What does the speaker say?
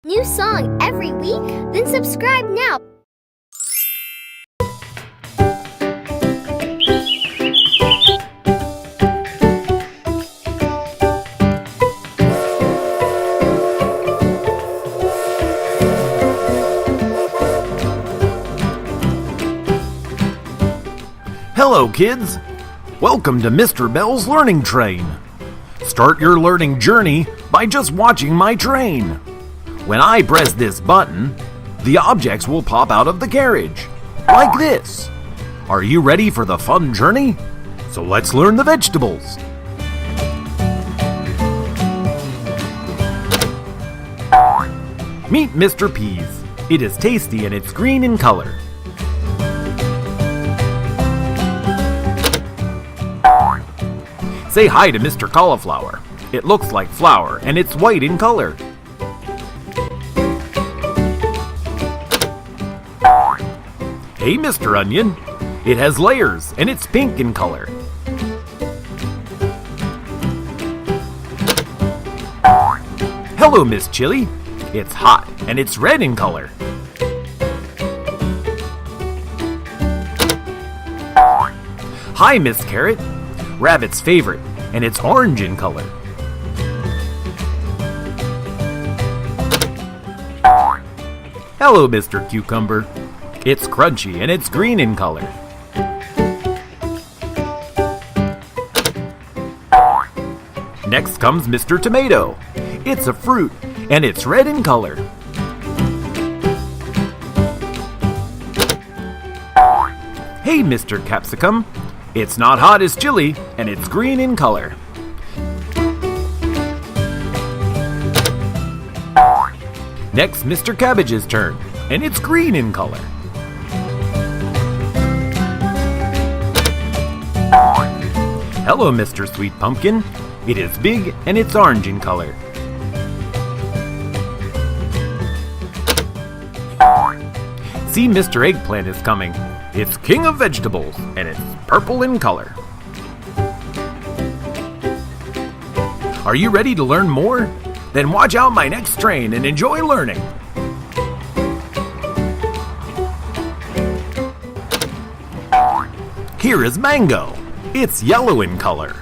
New song every week? Then subscribe now. Hello, kids! Welcome to Mr. Bell's Learning Train. Start your learning journey by just watching my train. When I press this button, the objects will pop out of the carriage, like this. Are you ready for the fun journey? So let's learn the vegetables. Meet Mr. Peas. It is tasty and it's green in color. Say hi to Mr. Cauliflower. It looks like flour and it's white in color. Hey, Mr. Onion. It has layers and it's pink in color. Hello, Miss Chili. It's hot and it's red in color. Hi, Miss Carrot. Rabbit's favorite, and it's orange in color. Hello, Mr. Cucumber. It's crunchy and it's green in color. Next comes Mr. Tomato. It's a fruit, and it's red in color. Hey, Mr. Capsicum. It's not hot as chili, and it's green in color. Next, Mr. Cabbage's turn, and it's green in color. Hello, Mr. Sweet Pumpkin. It is big, and it's orange in color. See, Mr. Eggplant is coming. It's king of vegetables, and it's purple in color. Are you ready to learn more? Then watch out my next train and enjoy learning. Here is Mango. It's yellow in color.